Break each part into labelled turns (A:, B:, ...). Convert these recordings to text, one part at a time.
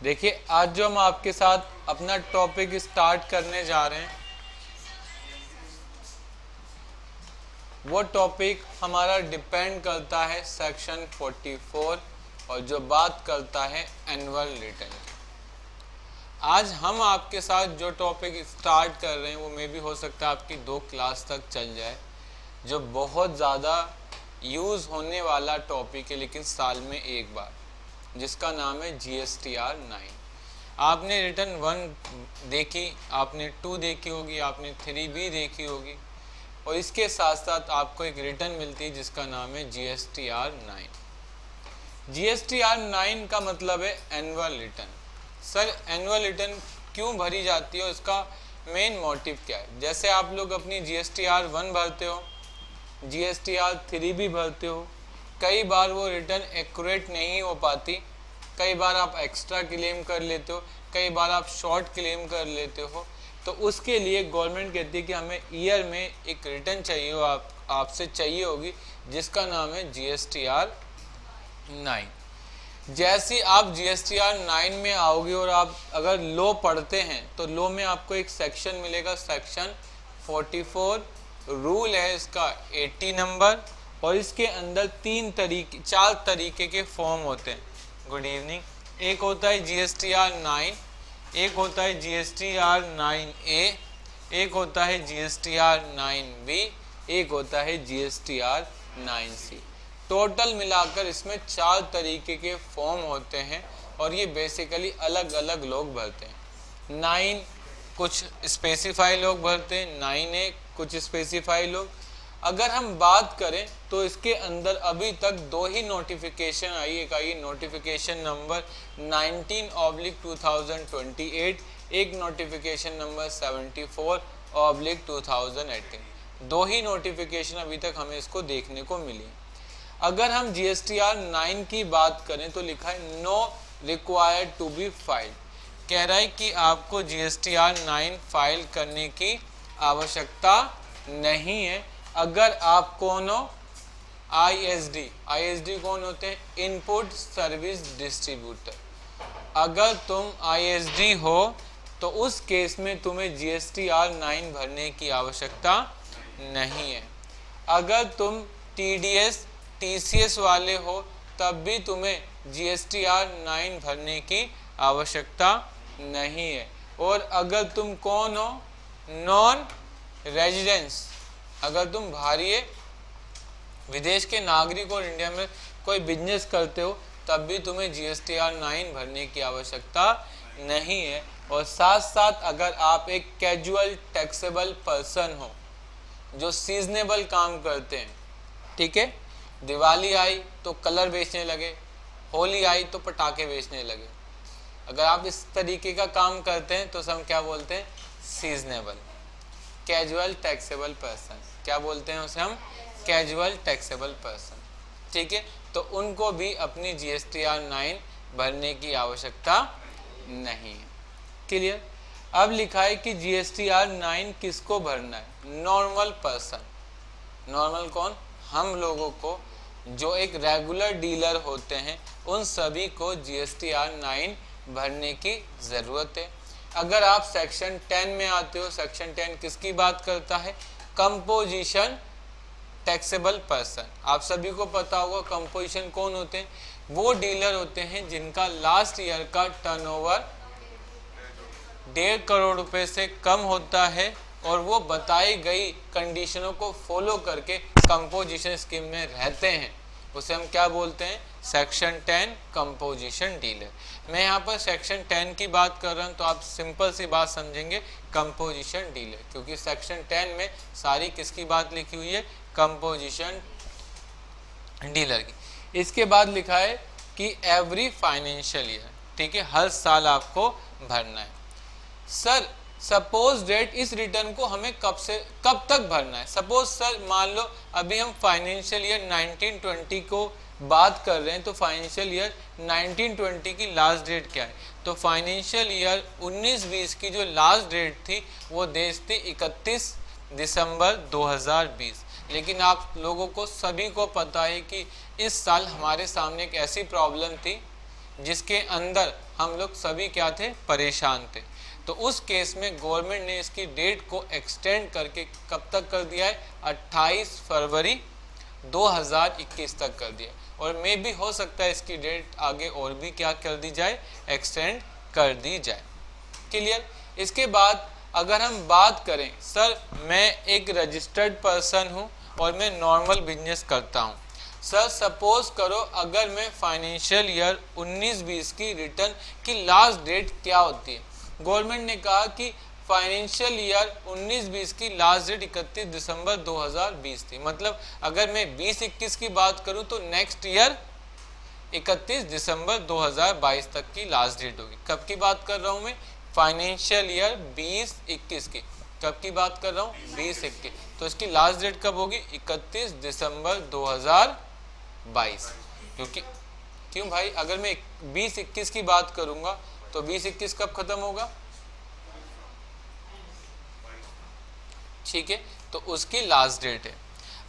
A: देखिए आज जो हम आपके साथ अपना टॉपिक स्टार्ट करने जा रहे हैं वो टॉपिक हमारा डिपेंड करता है सेक्शन 44 और जो बात करता है एनुअल रिटर्न। आज हम आपके साथ जो टॉपिक स्टार्ट कर रहे हैं वो मे भी हो सकता है आपकी 2 क्लास तक चल जाए, जो बहुत ज़्यादा यूज़ होने वाला टॉपिक है लेकिन साल में एक बार, जिसका नाम है GSTR 9। आपने रिटर्न 1 देखी, आपने 2 देखी होगी, आपने 3B देखी होगी और इसके साथ साथ आपको एक रिटर्न मिलती है जिसका नाम है GSTR 9। GSTR 9 का मतलब है annual return. Sir annual return क्यों भरी जाती है और इसका मेन मोटिव क्या है? जैसे आप लोग अपनी GSTR 1 भरते हो, GSTR 3 भी भरते हो, कई बार वो रिटर्न एक्यूरेट नहीं हो पाती, कई बार आप एक्स्ट्रा क्लेम कर लेते हो, कई बार आप शॉर्ट क्लेम कर लेते हो। तो उसके लिए गवर्नमेंट कहती है कि हमें ईयर में एक रिटर्न चाहिए हो, आपसे चाहिए होगी, जिसका नाम है GSTR 9। जैसे आप GSTR 9 में आओगे और आप अगर लॉ पढ़ते हैं तो लॉ में आपको एक सेक्शन मिलेगा, सेक्शन 44। रूल है इसका 80 नंबर और इसके अंदर 4 तरीके के फॉर्म होते हैं। Good evening. एक होता है GSTR 9, एक होता है GSTR 9A, एक होता है GSTR 9B, एक होता है GSTR 9C। टोटल मिलाकर इसमें 4 तरीके के फॉर्म होते हैं और ये बेसिकली अलग अलग लोग भरते हैं। 9 कुछ स्पेसिफाई लोग भरते हैं, 9A कुछ स्पेसिफाई लोग। अगर हम बात करें तो इसके अंदर अभी तक 2 ही नोटिफिकेशन आई। एक आई नोटिफिकेशन नंबर 19/2028, एक नोटिफिकेशन नंबर 74/2018। 2 ही नोटिफिकेशन अभी तक हमें इसको देखने को मिली। अगर हम GSTR 9 की बात करें तो लिखा है no required to be filed. कह रहा है कि आपको GSTR 9 फाइल करने की आवश्यकता नहीं है अगर आप कौन हो, ISD कौन होते हैं? Input service distributor. अगर तुम ISD हो तो उस केस में तुम्हें GSTR 9 भरने की आवश्यकता नहीं है। अगर तुम TDS TCS वाले हो तब भी तुम्हें GSTR 9 भरने की आवश्यकता नहीं है। और अगर तुम कौन हो, नॉन रेजिडेंस, अगर तुम बाहरी विदेश के नागरिक और इंडिया में कोई बिजनेस करते हो तब भी तुम्हें GSTR 9 भरने की आवश्यकता नहीं है। और साथ साथ अगर आप एक कैजुअल टैक्सेबल पर्सन हो जो सीजनेबल काम करते हैं, ठीक है, दिवाली आई तो कलर बेचने लगे, होली आई तो पटाखे बेचने लगे, अगर आप इस तरीके का काम करते हैं तो हम क्या बोलते हैं? Seasonable casual taxable person. क्या बोलते हैं उसे हम? Casual taxable person. ठीक है, तो उनको भी अपनी GSTR 9 भरने की आवश्यकता नहीं है। क्लियर? अब लिखा है कि GSTR 9 किसको भरना है? Normal person. नॉर्मल कौन? हम लोगों को जो एक रेगुलर डीलर होते हैं उन सभी को GSTR 9 भरने की ज़रूरत है। अगर आप सेक्शन 10 में आते हो, सेक्शन 10 किसकी बात करता है? Composition taxable person. आप सभी को पता होगा कंपोजिशन कौन होते हैं? वो डीलर होते हैं जिनका लास्ट ईयर का टर्नओवर 1.5 करोड़ रुपए से कम होता है और वो बताई गई कंडीशनों को फॉलो करके कंपोजिशन स्कीम में रहते हैं। उसे हम क्या बोलते हैं? Section 10 composition dealer. मैं यहाँ पर सेक्शन 10 की बात कर रहा हूँ तो आप सिंपल सी बात समझेंगे, कंपोजिशन डीलर, क्योंकि सेक्शन 10 में सारी किसकी बात लिखी हुई है? कंपोजिशन डीलर की। इसके बाद लिखा है कि एवरी फाइनेंशियल ईयर, ठीक है, हर साल आपको भरना है। सर सपोज डेट, इस रिटर्न को हमें कब तक भरना है? सपोज सर मान लो अभी हम फाइनेंशियल ईयर 1920 को बात कर रहे हैं तो फाइनेंशियल ईयर 1920 की लास्ट डेट क्या है? तो फाइनेंशियल ईयर 19-20 की जो लास्ट डेट थी वो देश थी 31 दिसंबर 2020। लेकिन आप लोगों को सभी को पता है कि इस साल हमारे सामने एक ऐसी प्रॉब्लम थी जिसके अंदर हम लोग सभी क्या थे, परेशान थे। तो उस केस में गवर्नमेंट ने इसकी डेट को एक्सटेंड करके कब तक कर दिया है, 28 फरवरी 2021 तक कर दिया। और मे भी हो सकता है इसकी डेट आगे और भी क्या कर दी जाए, एक्सटेंड कर दी जाए। क्लियर। इसके बाद अगर हम बात करें, सर मैं एक रजिस्टर्ड पर्सन हूं और मैं नॉर्मल बिजनेस करता हूं। सर सपोज करो अगर मैं फाइनेंशियल ईयर 19-20 की रिटर्न की लास्ट डेट क्या होती है, गवर्नमेंट ने कहा कि फाइनेंशियल ईयर 19-20 की लास्ट डेट 31 दिसंबर 2020 थी। मतलब अगर मैं 20-21 की बात करूं तो नेक्स्ट ईयर 31 दिसंबर 2022 तक की लास्ट डेट होगी। कब की बात कर रहा हूं मैं, फाइनेंशियल ईयर 20-21 की। कब की बात कर रहा हूं, 20-21। तो इसकी लास्ट डेट कब होगी, 31 दिसंबर 2022। क्योंकि क्यों भाई, अगर मैं 20-21 की बात करूंगा तो 20-21 कब खत्म होगा, ठीक है, तो उसकी लास्ट डेट है।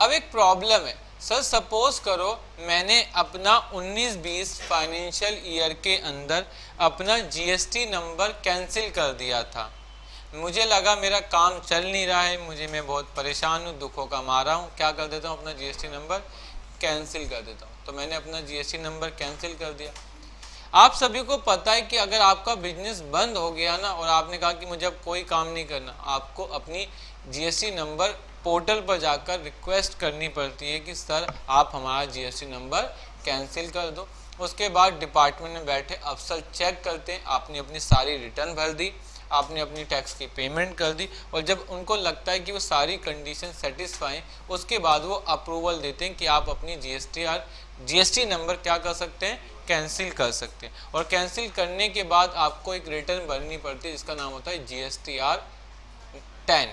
A: अब एक प्रॉब्लम है, सर सपोज करो मैंने अपना 19-20 फाइनेंशियल ईयर के अंदर अपना जीएसटी नंबर कैंसिल कर दिया था। मुझे लगा मेरा काम चल नहीं रहा है, मैं बहुत परेशान हूँ, दुखों का मारा हूँ, क्या कर देता हूँ, अपना जीएसटी नंबर कैंसिल कर देता हूँ। तो मैंने अपना जीएसटी नंबर कैंसिल कर दिया। आप सभी को पता है कि अगर आपका बिजनेस बंद हो गया ना और आपने कहा कि मुझे अब कोई काम नहीं करना, आपको अपनी जीएसटी नंबर पोर्टल पर जाकर रिक्वेस्ट करनी पड़ती है कि सर आप हमारा जीएसटी नंबर कैंसिल कर दो। उसके बाद डिपार्टमेंट में बैठे अफसर चेक करते हैं, आपने अपनी सारी रिटर्न भर दी, आपने अपनी टैक्स की पेमेंट कर दी, और जब उनको लगता है कि वो सारी कंडीशन सेटिस्फाई, उसके बाद वो अप्रूवल देते हैं कि आप अपनी जीएसटी नंबर क्या कर सकते हैं, कैंसिल कर सकते हैं। और कैंसिल करने के बाद आपको एक रिटर्न भरनी पड़ती है जिसका नाम होता है GSTR 10।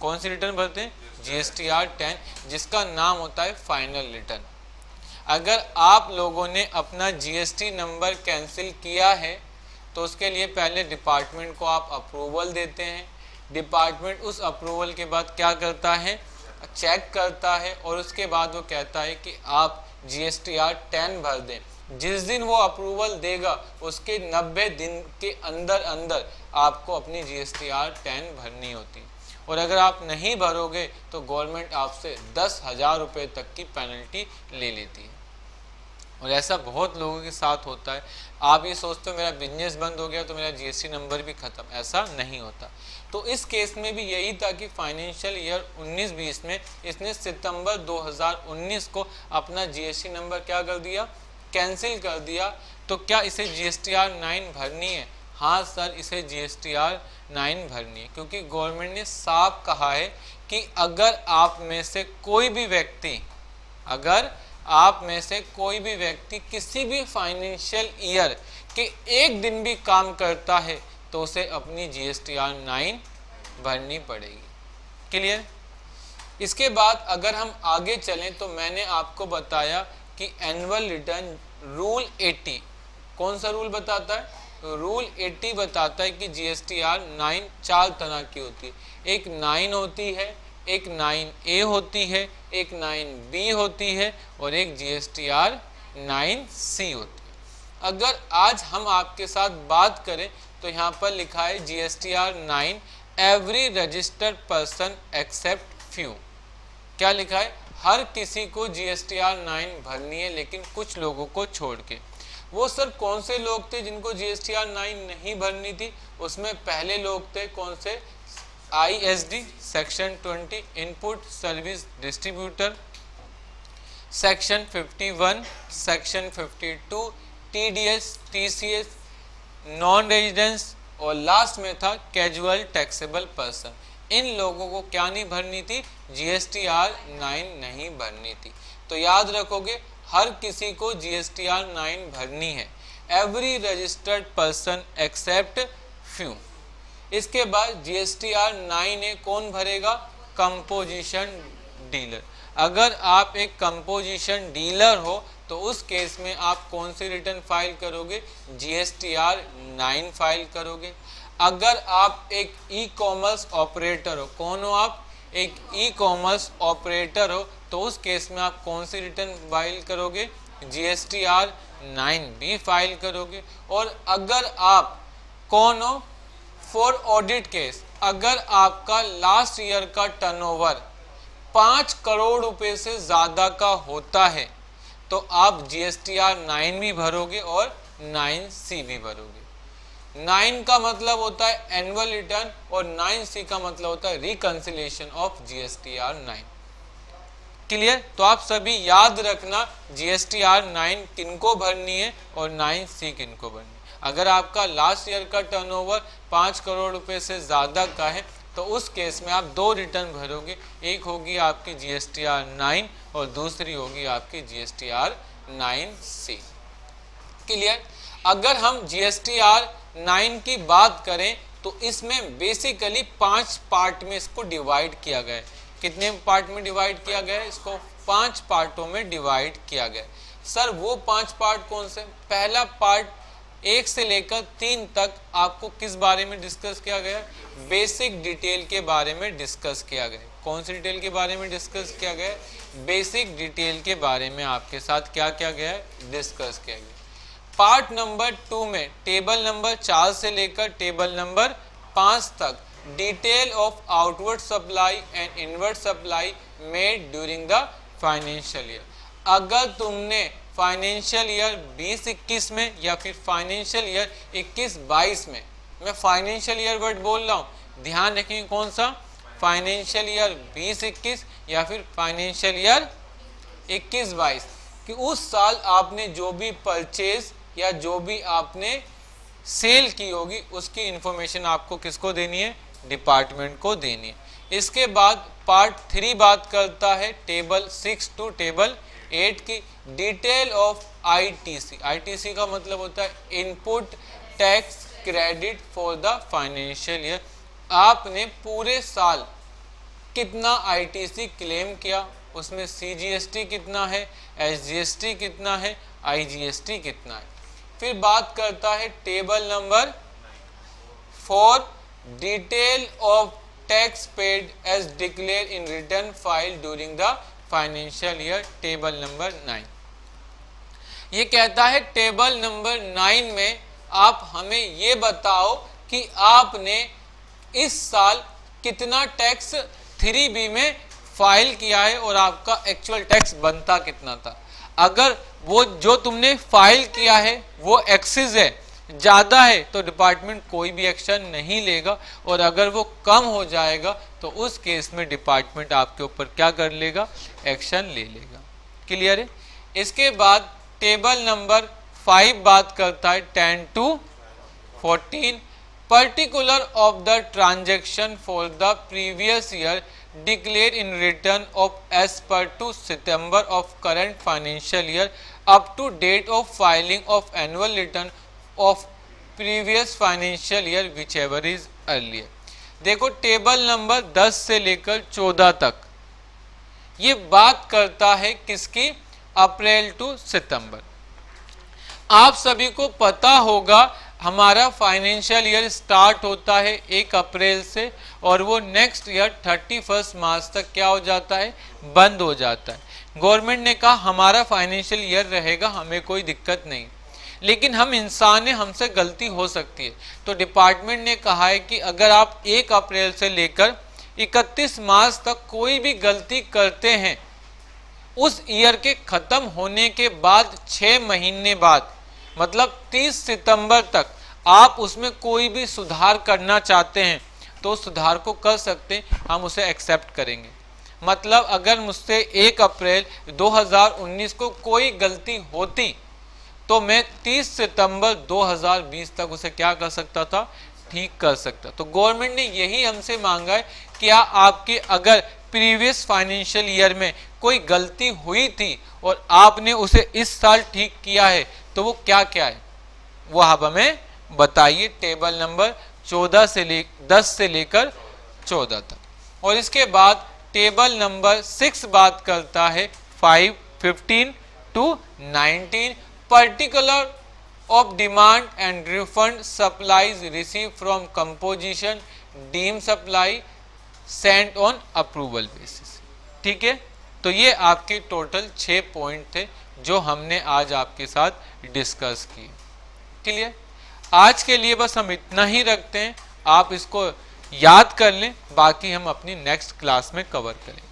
A: कौन सी रिटर्न भरते हैं, GSTR 10, जिसका नाम होता है फाइनल रिटर्न। अगर आप लोगों ने अपना जीएसटी नंबर कैंसिल किया है तो उसके लिए पहले डिपार्टमेंट को आप अप्रूवल देते हैं। डिपार्टमेंट उस अप्रूवल के बाद क्या करता है, चेक करता है, और उसके बाद वो कहता है कि आप GSTR 10 भर दें। जिस दिन वो अप्रूवल देगा उसके 90 दिन के अंदर अंदर आपको अपनी GSTR 10 भरनी होती है। और अगर आप नहीं भरोगे तो गवर्नमेंट आपसे 10,000 रुपये तक की पेनल्टी ले लेती है। और ऐसा बहुत लोगों के साथ होता है। आप ये सोचते हो मेरा बिजनेस बंद हो गया तो मेरा जीएसटी नंबर भी ख़त्म, ऐसा नहीं होता। तो इस केस में भी यही था कि फाइनेंशियल ईयर 19-20 में इसने सितंबर 2019 को अपना जीएसटी नंबर क्या कर दिया, कैंसिल कर दिया। तो क्या इसे GSTR 9 भरनी है? हाँ सर, इसे GSTR 9 भरनी है, क्योंकि गवर्नमेंट ने साफ कहा है कि अगर आप में से कोई भी व्यक्ति किसी भी फाइनेंशियल ईयर के एक दिन भी काम करता है तो उसे अपनी GSTR 9 भरनी पड़ेगी। क्लियर? इसके बाद अगर हम आगे चलें तो मैंने आपको बताया कि एनुअल रिटर्न रूल 80, कौन सा रूल बताता है? रूल 80 बताता है कि GSTR 9 चार तरह की होती है। एक 9 होती है, एक 9A होती है, एक 9B होती है, और एक GSTR 9C होती है। अगर आज हम आपके साथ बात करें तो यहाँ पर लिखा है GSTR 9 every registered person except few. क्या लिखा है? हर किसी को GSTR 9 भरनी है, लेकिन कुछ लोगों को छोड़ के। वो सर कौन से लोग थे जिनको GSTR 9 नहीं भरनी थी? उसमें पहले लोग थे कौन से? ISD section 20 input service distributor, section 51, section 52 TDS, TCS, non residence, और लास्ट में था कैजुअल टैक्सेबल पर्सन। इन लोगों को क्या नहीं भरनी थी? GSTR 9 नहीं भरनी थी। तो याद रखोगे, हर किसी को GSTR 9 भरनी है, every registered person except few. इसके बाद GSTR 9A कौन भरेगा? Composition dealer. अगर आप एक कंपोजिशन डीलर हो तो उस केस में आप कौन सी रिटर्न फाइल करोगे? GSTR 9 फाइल करोगे। अगर आप एक ई-कॉमर्स ऑपरेटर हो, कौन हो आप? एक ई-कॉमर्स ऑपरेटर हो, तो उस केस में आप कौन सी रिटर्न फाइल करोगे? GSTR 9 भी फाइल करोगे। और अगर आप कौन हो फॉर ऑडिट केस, अगर आपका लास्ट ईयर का टर्नओवर 5 करोड़ रुपए से ज़्यादा का होता है तो आप GSTR 9 भी भरोगे और 9C भी भरोगे। 9 का मतलब होता है एनुअल रिटर्न और 9C का मतलब होता है रिकंसिलिएशन ऑफ GSTR 9। क्लियर? तो आप सभी याद रखना GSTR 9 किनको भरनी है और 9C किनको भरनी है। अगर आपका लास्ट ईयर का टर्नओवर 5 करोड़ रुपए से ज़्यादा का है तो उस केस में आप 2 रिटर्न भरोगे, एक होगी आपकी GSTR 9 और दूसरी होगी आपकी GSTR 9C। क्लियर? अगर हम GSTR 9 की बात करें तो इसमें बेसिकली 5 पार्ट में इसको डिवाइड किया गया है। कितने पार्ट में डिवाइड किया गया है? इसको 5 पार्टों में डिवाइड किया गया है। सर वो 5 पार्ट कौन से? पहला पार्ट 1 से लेकर 3 तक आपको किस बारे में डिस्कस किया गया? बेसिक डिटेल के बारे में डिस्कस किया गया। कौन सी डिटेल के बारे में डिस्कस किया गया? बेसिक डिटेल के बारे में आपके साथ क्या किया गया है? डिस्कस किया गया। पार्ट नंबर 2 में टेबल नंबर 4 से लेकर टेबल नंबर 5 तक detail of outward supply and inward supply made during the financial year. अगर तुमने फाइनेंशियल ईयर 20-21 में या फिर फाइनेंशियल ईयर 21-22 में, मैं फाइनेंशियल ईयर वर्ड बोल रहा हूँ, ध्यान रखेंगे कौन सा? फाइनेंशियल ईयर 20-21 या फिर फाइनेंशियल ईयर 21-22 कि उस साल आपने जो भी परचेज या जो भी आपने सेल की होगी उसकी इंफॉर्मेशन आपको किसको देनी है? डिपार्टमेंट को देनी है। इसके बाद पार्ट 3 बात करता है टेबल 6 टू टेबल 8 की डिटेल ऑफ ITC। ITC का मतलब होता है input tax credit for the financial year. आपने पूरे साल कितना ITC क्लेम किया, उसमें CGST कितना है, SGST कितना है, IGST कितना है। फिर बात करता है table number 4 detail of tax paid as declared in return file during the financial year, table number 9। ये कहता है टेबल नंबर 9 में आप हमें ये बताओ कि आपने इस साल कितना टैक्स 3B में फाइल किया है और आपका एक्चुअल टैक्स बनता कितना था। अगर वो जो तुमने फाइल किया है वो एक्सेस है, ज़्यादा है, तो डिपार्टमेंट कोई भी एक्शन नहीं लेगा, और अगर वो कम हो जाएगा तो उस केस में डिपार्टमेंट आपके ऊपर क्या कर लेगा? एक्शन ले लेगा। क्लियर है? इसके बाद टेबल नंबर 5 बात करता है 10 to 14 particular of the transaction for the previous year declare in return of as per to September of current financial year up to date of filing of annual return of previous financial year whichever is earlier। देखो table number 10 से लेकर 14 तक ये बात करता है किसकी? अप्रैल to सितंबर। आप सभी को पता होगा हमारा फाइनेंशियल ईयर स्टार्ट होता है 1 अप्रैल से और वो नेक्स्ट ईयर 31 मार्च तक क्या हो जाता है? बंद हो जाता है। गवर्नमेंट ने कहा हमारा फाइनेंशियल ईयर रहेगा, हमें कोई दिक्कत नहीं, लेकिन हम इंसान हैं, हमसे गलती हो सकती है। तो डिपार्टमेंट ने कहा है कि अगर आप 1 अप्रैल से लेकर 31 मार्च तक कोई भी गलती करते हैं, उस ईयर के ख़त्म होने के बाद 6 महीने बाद मतलब 30 सितंबर तक आप उसमें कोई भी सुधार करना चाहते हैं तो सुधार को कर सकते हैं, हम उसे एक्सेप्ट करेंगे। मतलब अगर मुझसे 1 अप्रैल 2019 को कोई गलती होती तो मैं 30 सितंबर 2020 तक उसे क्या कर सकता था? ठीक कर सकता। तो गवर्नमेंट ने यही हमसे मांगा है, क्या आपके अगर प्रीवियस फाइनेंशियल ईयर में कोई गलती हुई थी और आपने उसे इस साल ठीक किया है तो वो क्या क्या है वो आप हमें बताइए। टेबल नंबर 10 से लेकर 14 तक। और इसके बाद टेबल नंबर 6 बात करता है 15 to 19 particular of demand and refund supplies receive from composition deem supply sent on approval basis. ठीक है, तो ये आपके टोटल 6 पॉइंट थे जो हमने आज आपके साथ डिस्कस की। क्लियर? आज के लिए बस हम इतना ही रखते हैं, आप इसको याद कर लें, बाकी हम अपनी नेक्स्ट क्लास में कवर करेंगे।